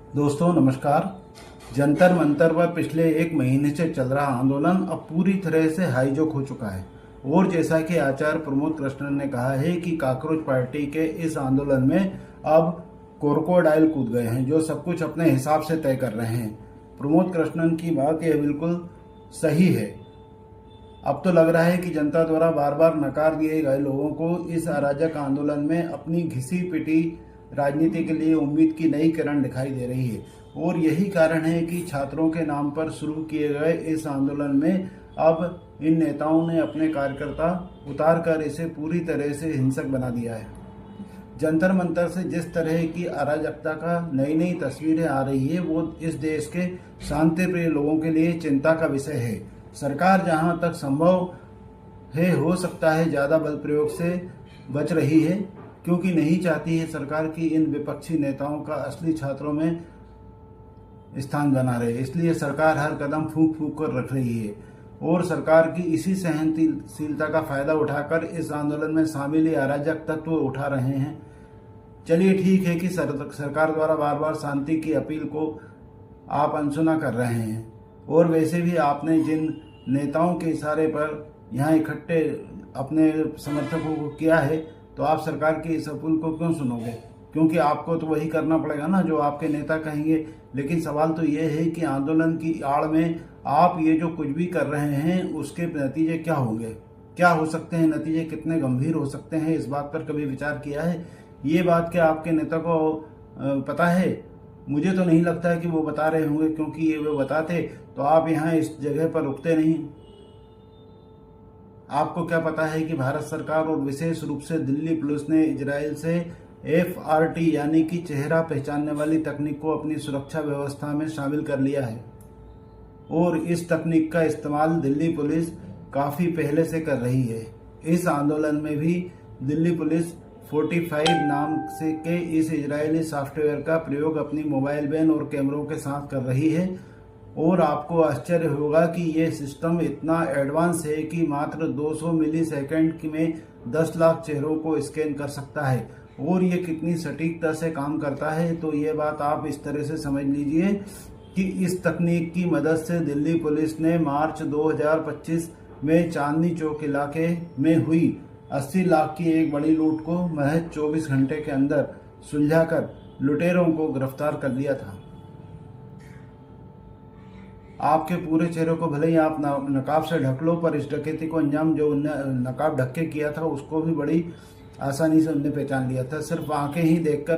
दोस्तों नमस्कार। जंतर मंतर पर पिछले एक महीने से चल रहा आंदोलन अब पूरी तरह से हाईजैक हो चुका है। और जैसा कि आचार्य प्रमोद कृष्णन ने कहा है कि कॉकरोच पार्टी के इस आंदोलन में अब क्रोकोडाइल कूद गए हैं, जो सब कुछ अपने हिसाब से तय कर रहे हैं। प्रमोद कृष्णन की बात यह बिल्कुल सही है। अब तो लग रहा है कि जनता द्वारा बार बार नकार दिए गए लोगों को इस अराजक आंदोलन में अपनी घिसी पिटी राजनीति के लिए उम्मीद की नई किरण दिखाई दे रही है। और यही कारण है कि छात्रों के नाम पर शुरू किए गए इस आंदोलन में अब इन नेताओं ने अपने कार्यकर्ता उतार कर इसे पूरी तरह से हिंसक बना दिया है। जंतर मंतर से जिस तरह की अराजकता का नई नई तस्वीरें आ रही है, वो इस देश के शांति प्रिय लोगों के लिए चिंता का विषय है। सरकार जहां तक संभव है हो सकता है ज़्यादा बल प्रयोग से बच रही है, क्योंकि नहीं चाहती है सरकार की इन विपक्षी नेताओं का असली छात्रों में स्थान बना रहे। इसलिए सरकार हर कदम फूंक फूंक कर रख रही है और सरकार की इसी सहनशीलता का फायदा उठाकर इस आंदोलन में शामिल ये अराजक तत्व उठा रहे हैं। चलिए ठीक है कि सरकार द्वारा बार बार शांति की अपील को आप अनसुना कर रहे हैं, और वैसे भी आपने जिन नेताओं के इशारे पर यहाँ इकट्ठे अपने समर्थकों को किया है, तो आप सरकार की इस अपील को क्यों सुनोगे? क्योंकि आपको तो वही करना पड़ेगा ना जो आपके नेता कहेंगे। लेकिन सवाल तो ये है कि आंदोलन की आड़ में आप ये जो कुछ भी कर रहे हैं उसके नतीजे क्या होंगे, क्या हो सकते हैं, नतीजे कितने गंभीर हो सकते हैं, इस बात पर कभी विचार किया है? ये बात क्या आपके नेता को पता है? मुझे तो नहीं लगता है कि वो बता रहे होंगे, क्योंकि ये वो बताते तो आप यहाँ इस जगह पर रुकते नहीं। आपको क्या पता है कि भारत सरकार और विशेष रूप से दिल्ली पुलिस ने इजराइल से FRT यानी कि चेहरा पहचानने वाली तकनीक को अपनी सुरक्षा व्यवस्था में शामिल कर लिया है। और इस तकनीक का इस्तेमाल दिल्ली पुलिस काफ़ी पहले से कर रही है। इस आंदोलन में भी दिल्ली पुलिस 45 नाम से के इस इजरायली सॉफ्टवेयर का प्रयोग अपनी मोबाइल वैन और कैमरों के साथ कर रही है। और आपको आश्चर्य होगा कि ये सिस्टम इतना एडवांस है कि मात्र 200 मिलीसेकंड में 10 लाख चेहरों को स्कैन कर सकता है। और ये कितनी सटीकता से काम करता है, तो ये बात आप इस तरह से समझ लीजिए कि इस तकनीक की मदद से दिल्ली पुलिस ने मार्च 2025 में चांदनी चौक इलाके में हुई 80 लाख की एक बड़ी लूट को महज 24 घंटे के अंदर सुलझाकर लुटेरों को गिरफ्तार कर लिया था। आपके पूरे चेहरे को भले ही आप नकाब से ढक लो, पर इस डकैती को अंजाम जो नकाब ढक के किया था उसको भी बड़ी आसानी से उनने पहचान लिया था, सिर्फ आंखें ही देखकर।